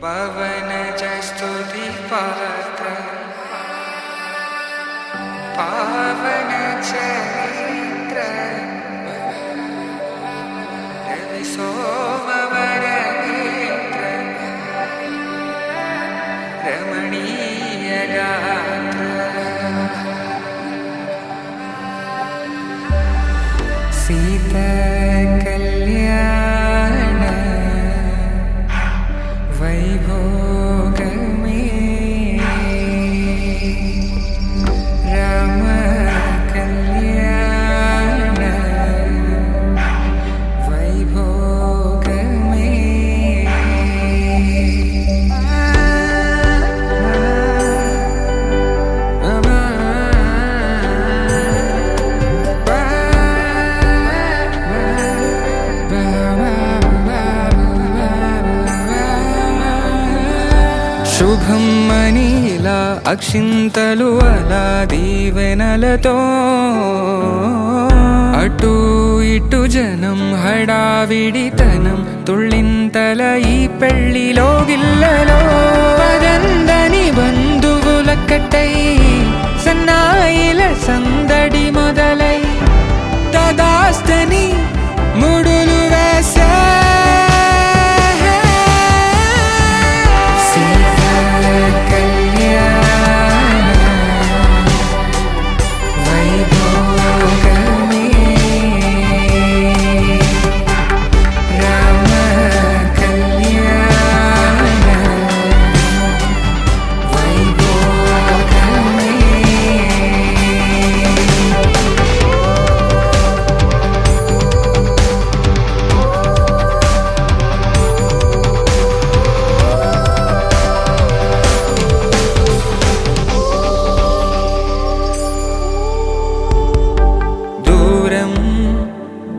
పవనజ స్తుతి పాత్ర పావన చరిత్ర రవి సోమవర నేత్ర రమణీయ గాత్ర సీతా కళ్యాణ వైభోగమే రామ కళ్యాణ వైభోగమే శుభం మనీలా అక్షింతలు అలా దీవెనలతో అటు ఇటు జనం హడావిడితనం తుళ్ళింతల ఈ పెళ్లిలో గిల్లలో పదందని బంధువుల కట్టై సన్నాయిల సందడి మొదలై తదాస్తని ముడులు వేసే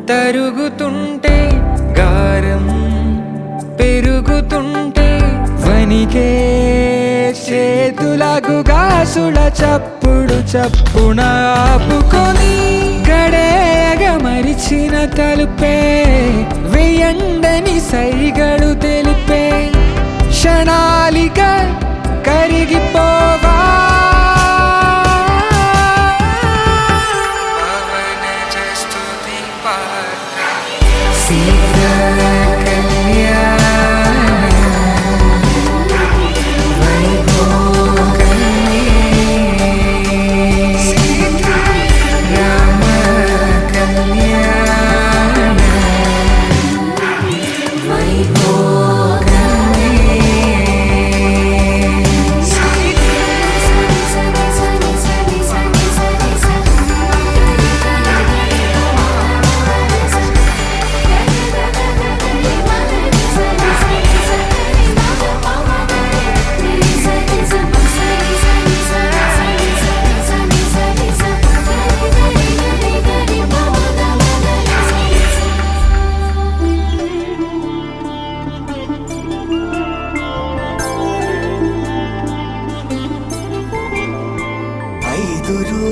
తరుగుతుంటే గారం పెరుగుతుంటే వనికే చేతులకు గాసుల చప్పుడు చప్పున ఆపుకొని గడేగ మరిచిన తలుపే వేయండని సైగడు తెలిపే క్షణాలిక కరిగిపోవా సీతా కళ్యాణ వైభోగమే రామ కళ్యాణ వైభోగమే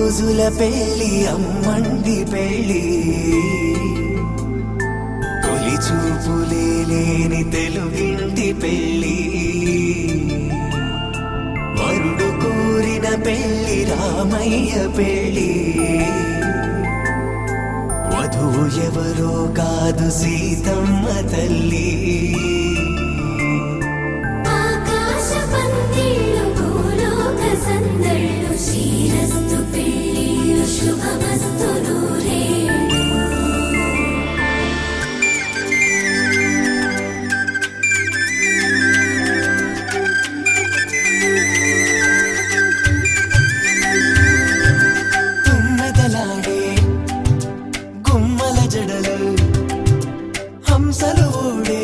రోజుల పెళ్ళి అమ్మండి పెళ్ళి తొలి చూపులే లేని తెలుగింటి పెళ్ళి వరుడు కోరిన పెళ్ళి రామయ్య పెళ్ళి వధువు ఎవరో కాదు సీతమ్మ తల్లి జడలు హంసలు ఊడే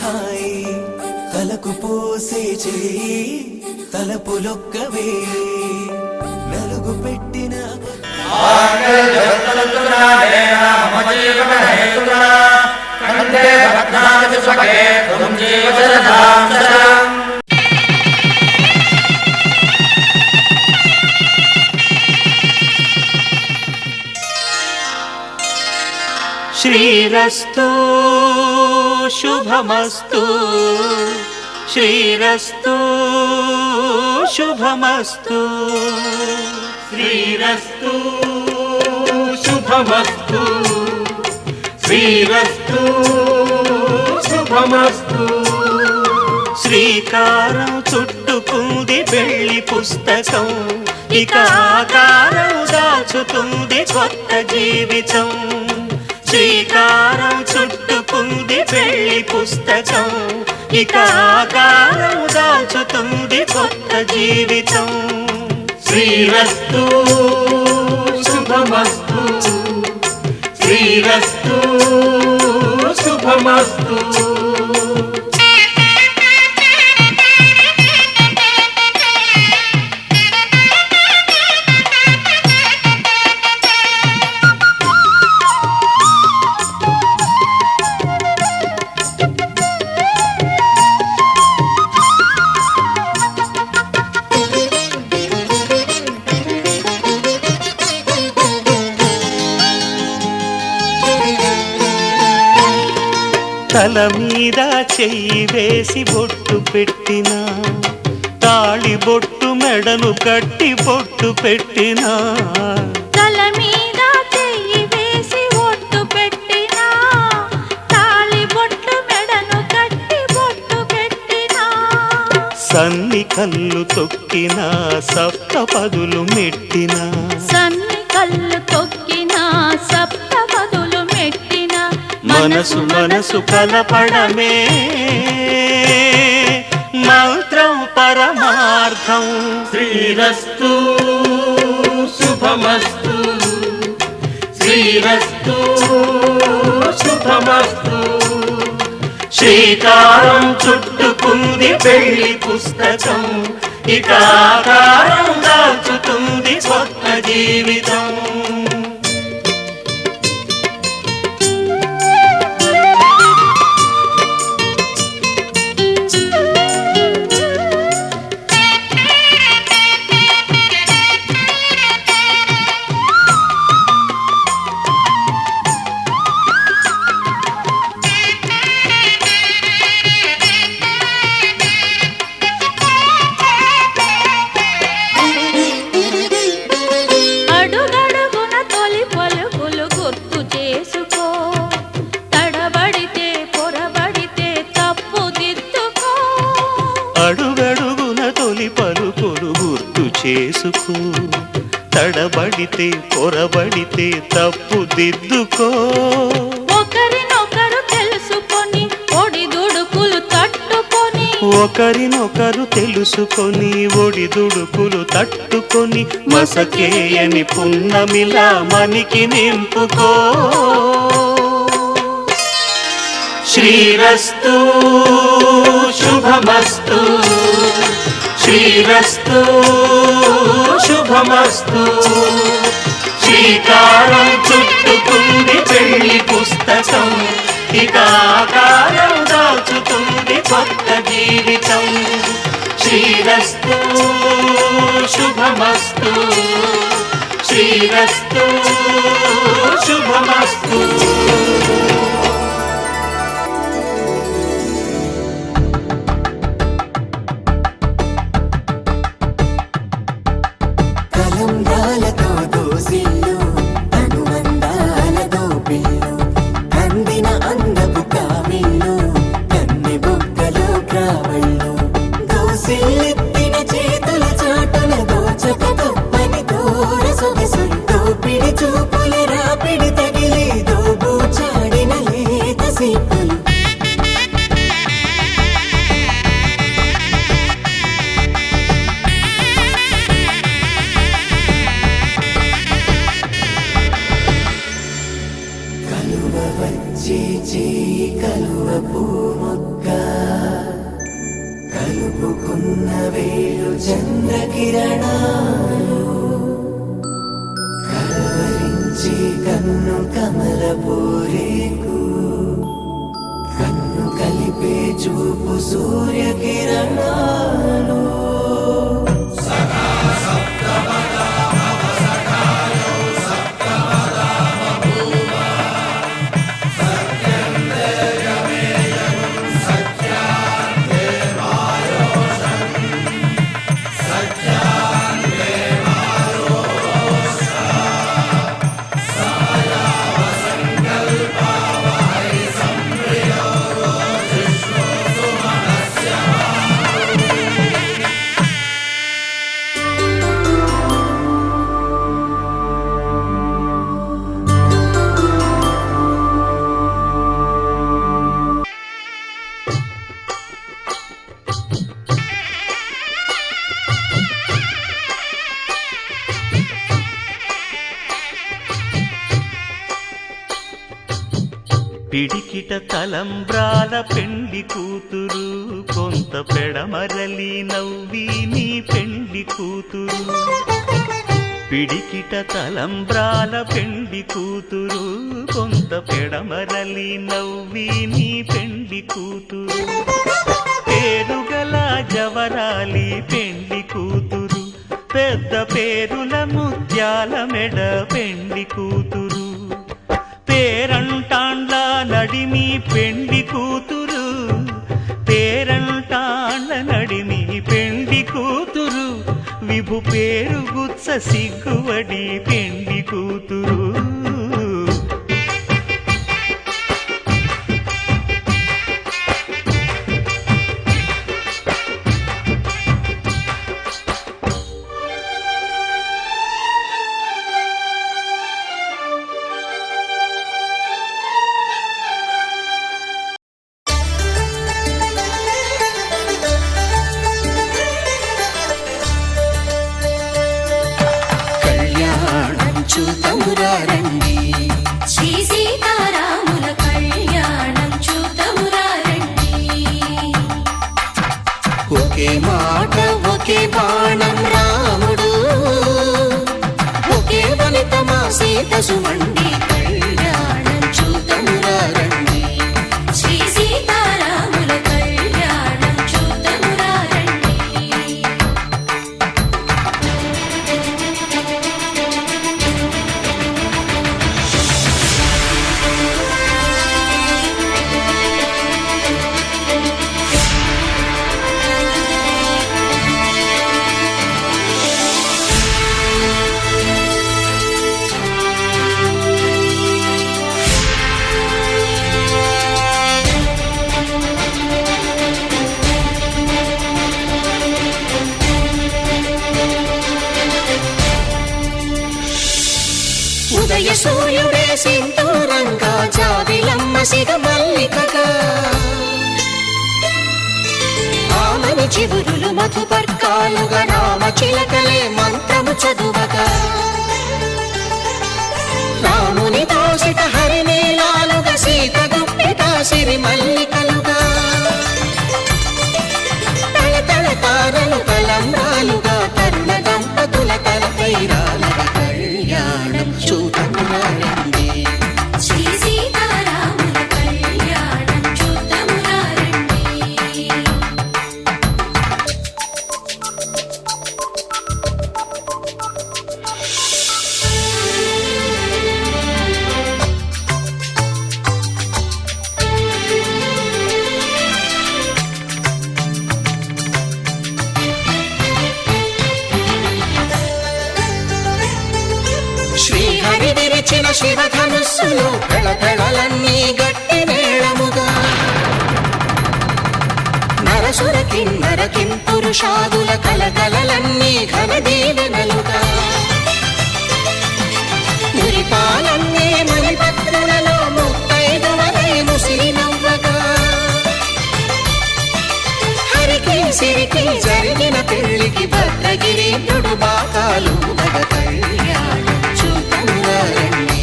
హాయి తలకు పోసే చేయి తలపులొక్కవే నలుగు పెట్టిన శ్రీరస్తు శుభమస్తు శ్రీరస్తు శుభమస్తు శ్రీరస్తు శుభమస్తు శ్రీరస్తు శుభమస్తు శ్రీకారం చుట్టుకుంది వెళ్లి పుస్తకం ఇక ఆకారం దాచుతుంది కొత్త జీవితం శ్రీకారం చుట్టుకుంది వెళ్లి పుస్తకం ఇక ఆకారం దాచుతుంది కొత్త జీవితం శ్రీరస్తు శుభమస్తు శ్రీరస్తు శుభమస్తు తల మీద చెయ్యి వేసి బొట్టు పెట్టినా తాళి బొట్టు మెడను కట్టి బొట్టు పెట్టినా తల మీద చెయ్యి వేసి బొట్టు పెట్టినా తాళి బొట్టు మెడను కట్టి బొట్టు పెట్టినా సన్ని కళ్ళు తొక్కినా సప్తపదులు మెట్టినా సన్ని కళ్ళు తొక్కినా సప్తపదులు మెట్టినా మనసు మనసు కలపడమే మంత్రం పరమార్థం శ్రీరస్తు శుభమస్తు శ్రీరస్తు శుభమస్తు శ్రీకారం చుట్టుకుంది వెళ్లి పుస్తకం ఇక ఆకారం దాచుతుంది కొత్త జీవితం అడుగడుగున తొలి పలుకులు గుర్తు చేసుకో తడబడితే పొరబడితే తప్పు దిద్దుకో అడుగడుగున తొలి పలుకులు గుర్తు చేసుకో తడబడితే పొరబడితే తప్పు దిద్దుకో ఒకరినొకరు తెలుసుకొని ఒడిదుడుకులు తట్టుకొని ఒకరినొకరు తెలుసుకొని ఒడిదుడుకులు తట్టుకొని మసకేయని పున్నమిలా మనికి నింపుకో శ్రీరస్తు శుభమస్తు శ్రీరస్తు శుభమస్తు శ్రీకారం చుట్టుకుంది పెళ్లి పుస్తకం ఇక ఆకారం దాచుతుంది కొత్త జీవితం శ్రీరస్తు శుభమస్తు శ్రీరస్తు శుభమస్తు కలంబ్రాలతో దోసిళ్ళు అనుబంధాలతో పిల్లు అందిన అందపు కావిళ్ళు కన్నె బుగ్గలో క్రావళ్ళు దోసిళ్ళెత్తిన చేతుల చాటున దోచక తప్పని దూర సొగసులు దోపిడి చూపుల రాపిడి తగిలి దోబూచాడిన లేత సీపులు కలువ వచ్చే చేయి కలువ పూ మొక్క కమలపూరేకు కన్ను కలిపే చూపు సూర్యకిరణాలు పిడికిట తలంబ్రాల పెండి కూతురు కొంత పెడమరలి నవ్వి నీ పెండి కూతురు పిడికిట తలంబ్రాల పెండి కూతురు కొంత పెడమరలి నవ్వి నీ పెండి కూతురు పేరుగల జవరాలి పెండి కూతురు పెద్ద పేరుల ముత్యాల మెడ పెండి కూతురు పేరంటాండ్ల నడిమి పెండి కూతురు పేరంటాండ్ల నడిమి పెండి కూతురు విభు పేరు గుత్స సిగ్గువడి పెండి కూతురు చూతమురారండి శ్రీ సీతారాముల కళ్యాణం చూతమురారండి ఒకే మాట ఒకే బాణం రాముడు ఒకే వనిత మా సీత సుమండి కళ్యాణం చూతమురారండి శ్రీ సీతారాముల కళ్యాణం చూతమురారండి ఉదయ సూర్యుడే సింధూరంగా జాబిలమ్మ సిగ మల్లికగా ఆమని చివురులు మధుపర్కాలుగా రామ చిలకలే మంత్రము చదువగా రాముని దోసిట హరినీలాలుగా సీత గుప్పిట సిరి మల్లికలుగా తల తల తారలు తలంబ్రాలుగా తరుణ దంపతుల తలపైరాలుగా కళ్యాణం చూతమురారండి శ్రీ సీతారాముల కళ్యాణం చూతమురారండి శ్రీహరి విరిచిన శివధనుస్సులు పెళపెళలన్నీ గట్టి మేళముగా నరసుర కిన్నర కింపురుషాదుల కలకలలన్నీ ఘన దీవెనలుగా మురిపాలన్నీ మణిపత్రులలో ముత్తైదువలే ముసిరి నవ్వగా హరికి సిరికి జరిగిన పెళ్లికి భద్రగిరీంద్రుడు బాకాలు మగ కళ్యాణం చూతమురారండి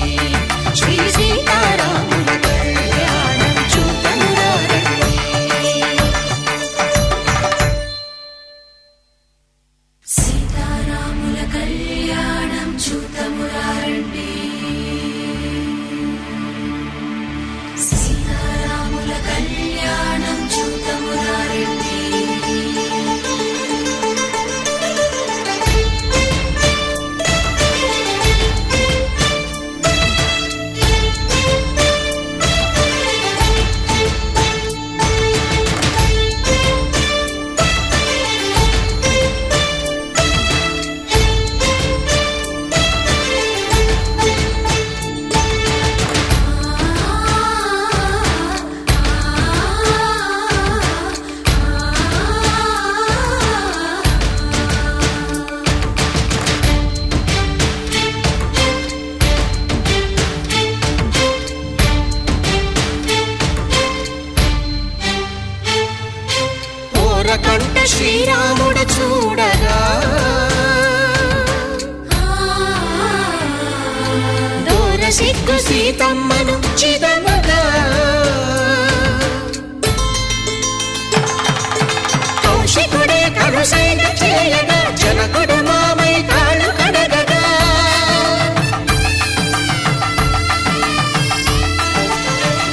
శ్రీ సీతారాముల కళ్యాణం చూతమురారండి సీతారాముల కళ్యాణం చూతమురారండి కంట శ్రీరాముడు చూడగా దూర సిగ్గు సీతమ్మను చిదమగా కౌశికుడే కరుసైన చేయగా జనకుడు మామై కాళ్ళు కడగగా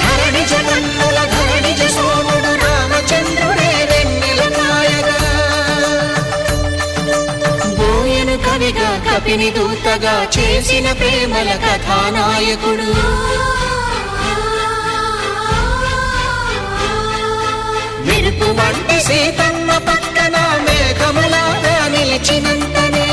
ధరణి జగన్నుల ధరణిజ సోముడు రామచంద్రుడే వెన్నెల కాయగా బోయను కవిగా కపిని దూతగా చేసిన ప్రేమల కథానాయకుడు మెరుపు వంటి సీతమ్మ పక్కన మేఘములాగా నిలిచినంతనే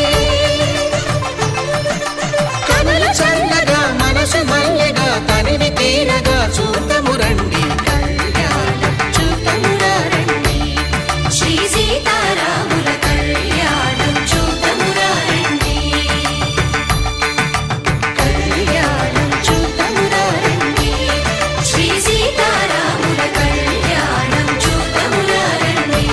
కనులు చల్లగా మనసు మల్లెగా తనివి తీరగా చూతము రండి కళ్యాణం చూతమురా రండి శ్రీ సీతారాముల కళ్యాణం చూతమురా రండి కళ్యాణం చూతమురా రండి శ్రీ సీతారాముల కళ్యాణం చూతమురా రండి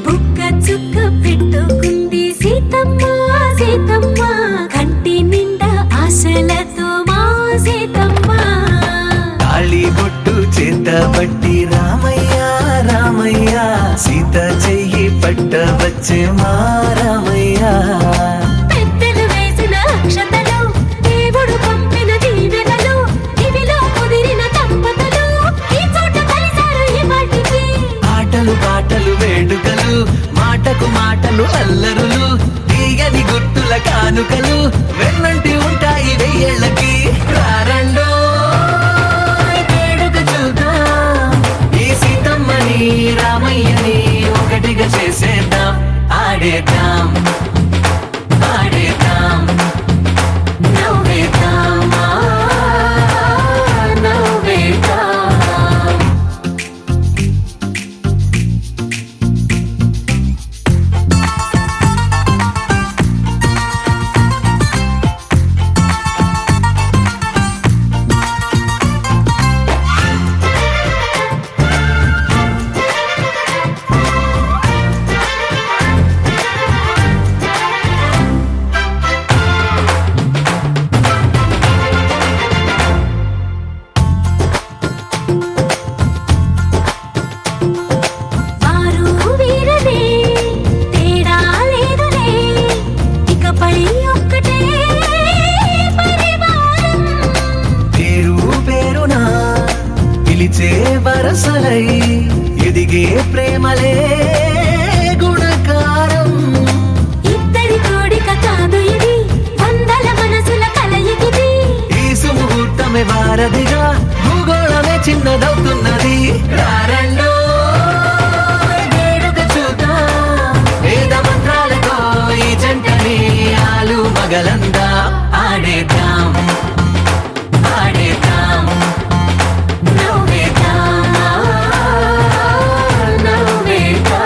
బుక్క చుక్క పెట్టుకుంది సీతమ్మ సీతమ్మ కంటి నిండా ఆశలతో మా సీతమ్మ తాళి బొట్టు చేతబట్టి రామయ్య రామయ్య సీత చెయ్యి పట్ట వచ్చే మా రామయ్య పెద్దలు వేసిన అక్షతలు దేవుడు పంపిన దీవెనలు ఇవిలో కుదిరిన దంపతులు ఈ చోట కలిశారు ఈ వాటికి ఆటలు పాటలు వేడుకలు మాటకు మాటలు అల్లరులు తీయని గుర్తుల కానుకలు వెన్నంటి ఉంటాయి వెయ్యేళ్ళకి రారండో వేడుక చూద్దాం ఈ సీతమ్మని రామయ్యని ఒకటిగా చేసేద్దాం ఆడేద్దాం ఆడేద్దాం నవ్వేద్దాం నవ్వేద్దాం వారు వీరనే తేడా లేదులే ఇకపై ఒక్కటే పరివారం పేరు పేరునా పిలిచే వరసలై ఎదిగే ప్రేమలే గుణకారం ఇద్దరి కోడిక కాదు ఇది వందల మనసుల కలయికిది ఈ సుముహూర్తమే వారధిగా భూగోళమే చిన్నదవుతున్నది రారండో వేడుక చూద్దాం వేద మంత్రాలతో ఈ జంటని ఆలు మగలందా ఆడేద్దాం ఆడేద్దాం నవ్వేద్దాం నవ్వేద్దాం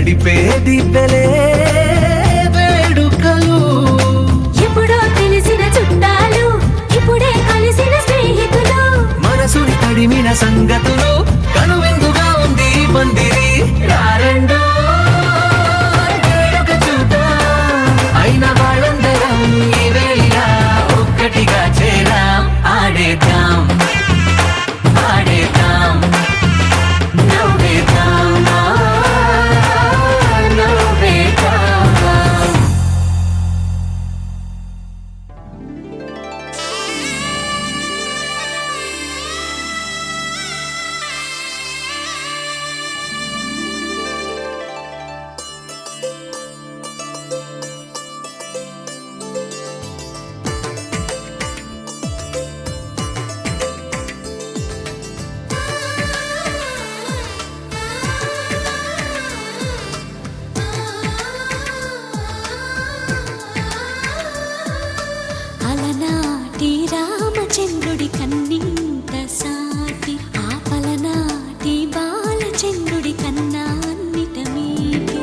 నడిపే దిబ్బెలే వేడుకలు. ఎప్పుడో తెలిసిన చుట్టాలు ఇప్పుడే కలిసిన స్నేహితులు, మనసుని తడిమిన సంగతులు కనువిందుగా ఉంది ఈ పందిరి. రారండో వేడుక చూద్దాం, అయిన వాళ్ళందరం ఈ వేళ ఒక్కటిగా చేరాం. ఆడేద్దాం ఆడేద్దాం నవ్వేద్దాం నవ్వేద్దాం. అలనాటి రామచంద్రుడి కన్నింత సాటి, ఆపలనాటి బాలచంద్రుడి కన్నా అన్నిట మీటి.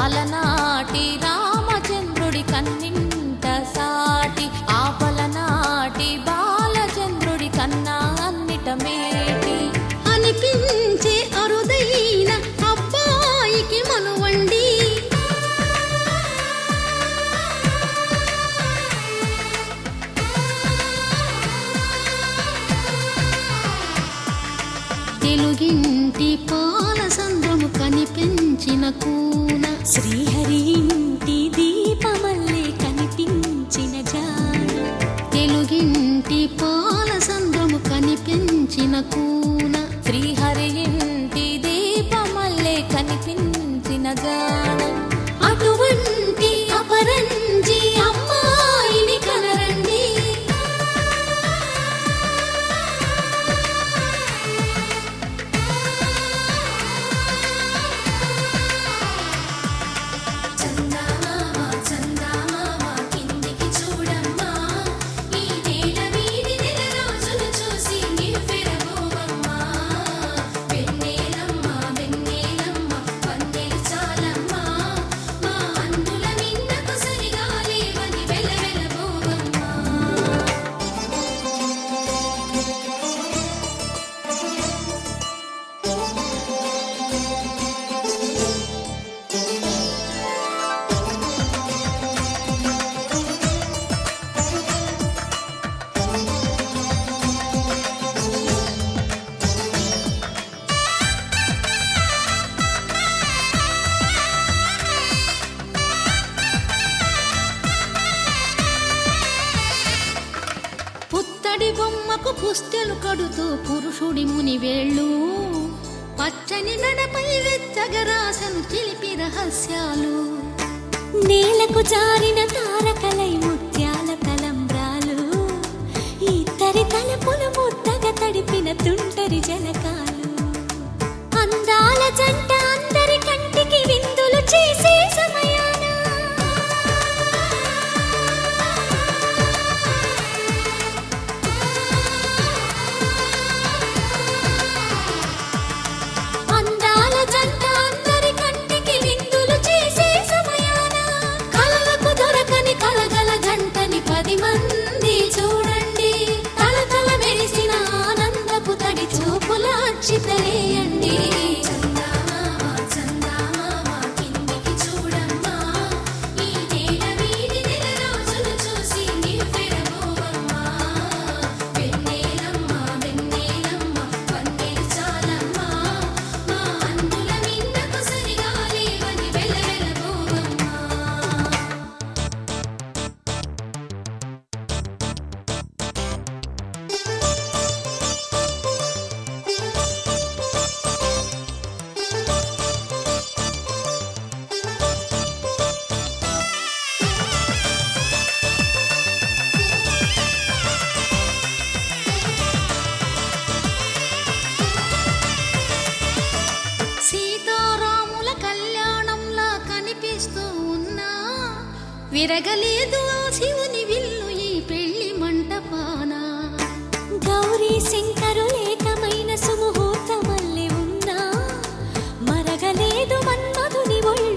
అలనాటి రామచంద్రుడి కన్నింత సాటి, ఆపలనాటి బాలచంద్రుడి కన్నా అన్నిట మేటి. అనిపించే అరుదైన అబ్బాయికి మనువండి, తెలుగింటి పాల సంద్రము కనిపించిన కూన, శ్రీహరి ఇంటి దీపమల్లే కనిపించిన జాన, తెలుగింటి పాల సంద్రము కనిపించిన కూన, శ్రీహరి ఇంటి దీపమల్లే కనిపించిన జాడ. అటువంటి అపరంజి అమ్మాయిని కనరండి. చందమామ చందమామ కిందికి చూడమ్మా, ఈ నేల వీడి నెల రోజులు చూసి నివ్వెరబోవమ్మా. వెన్నెలమ్మ వెన్నెలమ్మ వన్నెలు చాలమ్మా, మా అందుల నిన్నకు సరిగా లేవని వెలవెలబోవమ్మా. పుత్తడి బొమ్మకు పుస్తెలు కడుతూ పురుషుడి ముని వేళ్ళు, పచ్చని నడపై వెచ్చగరాసను చిలిపి రహస్యాలు. నేలకు జారిన తారకలై ముత్యాల తలంబ్రాలు, ఇద్దరి తలపులు ముద్దగా తడిపిన తుంటరి జలకాలు. అందాల జంట అందరి కంటికి విందులు చేసే సమయాన, అందాల జంట అందరి కంటికి విందులు చేసే సమయాన, కలలకు దొరకని కలగల జంటని 10 మంది చూడండి. తలతల మెరిసిన ఆనందపు తడి చూపుల అక్షితలేయండి. చందమామ చందమామ కిందికి చూడమ్మా, ఈ నేల వీడి నెల రోజులు చూసి నివ్వెరబోవమ్మా. వెన్నెలమ్మ వెన్నెలమ్మ వన్నెలు చాలమ్మా, మా అందుల నిన్నకు సరిగా లేవని వెలవెలబోవమ్మా. సీతారాముల కళ్యాణంలా కనిపిస్తూ ఉన్నా, విరగలేదు ఆ శివుని విల్లు ఈ పెళ్లి మంటపాన. గౌరీ శంకరులేకమైన సుముహూర్తమల్లె ఉన్నా, మరగలేదు మన్మధుని ఒళ్ళు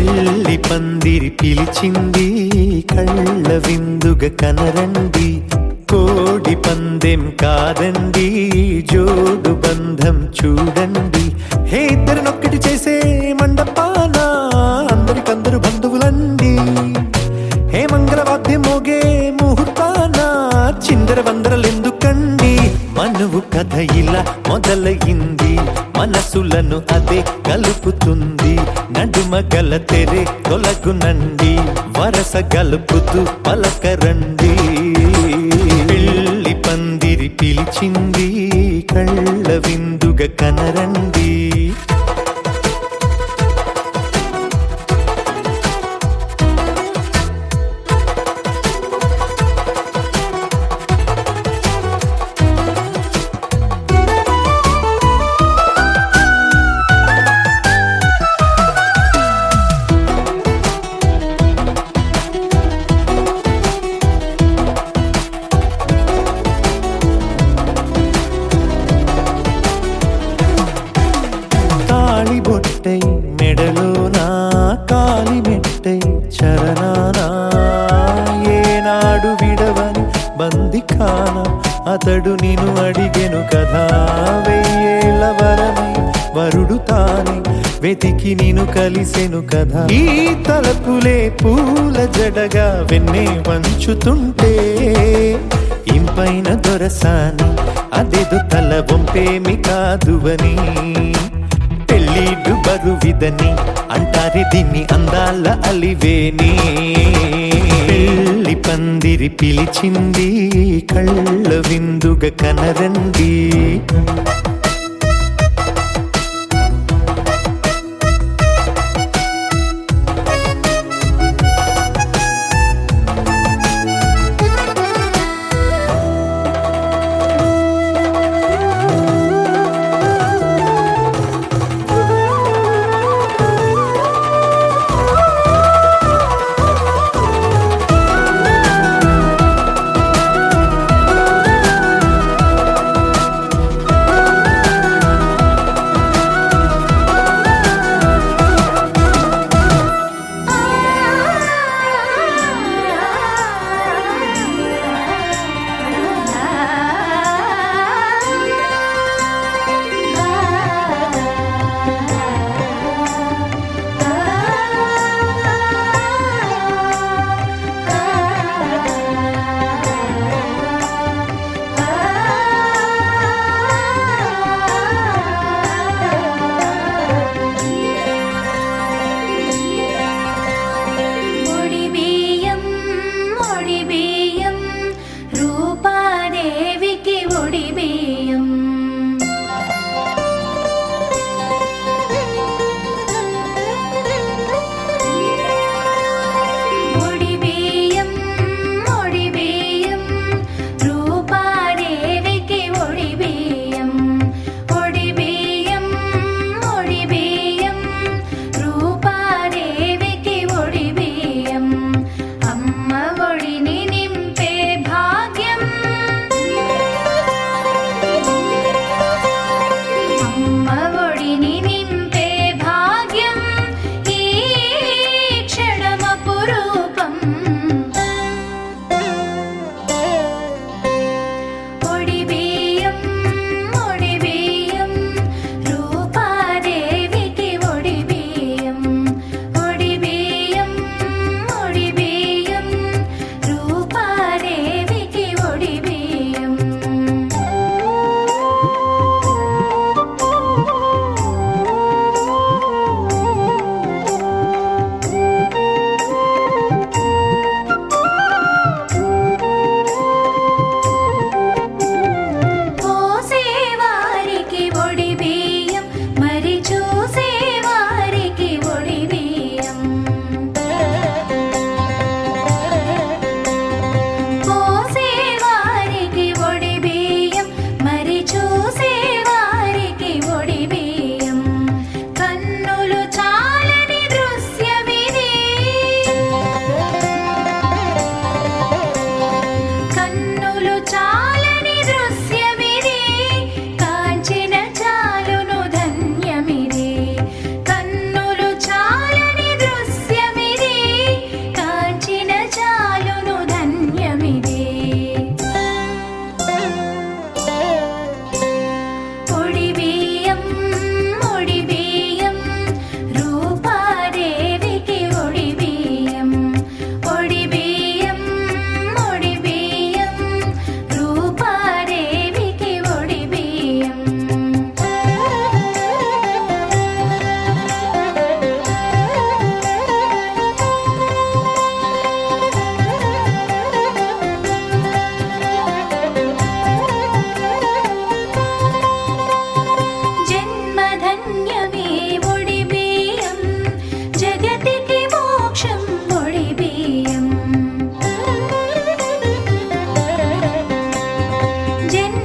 పెళ్లి పందిరి పిలిచింది కళ్ళ విందుగా కనరండి కోడి పందెం కాదండి జోడు బంధం చూడండి హే ఇద్దరినొక్కటి చేసే మండపాన అందరికందరు బంధువులండి హే మంగళవాద్యం మోగే ముహూర్తాన చిందర వందరలెందుకండి మనువు కథ ఇలా మొదలయింది మనసులను అదే కలుపుతుంది నడుమ గల తెరే తొలగునండి వరస గలుపుతూ పలకరండి పెళ్లి పందిరి పిలిచింది కళ్ళ విందుగా కనరండి తాళిబొట్టై మెడలోనా కాలి మెట్టై చరణానా ఏనాడు విడవని బందికాన అతడు నిన్ను అడిగెను కదా వెయ్యేళ్ళ వరమై వరుడు తానే వెతికి నిన్ను కలిసెను కదా ఈ తలపులే పూల జడగా వెన్నే వంచుతుంటే ఇంపైన దొరసాని అదేదో తల వంపేమి కాదువని పెళ్ళిడు బరువిదని అంటారే దీన్ని అందాల అలివేని పెళ్లి పందిరి పిలిచింది కళ్ళ విందుగా కనరండి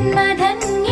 జన్మధన్య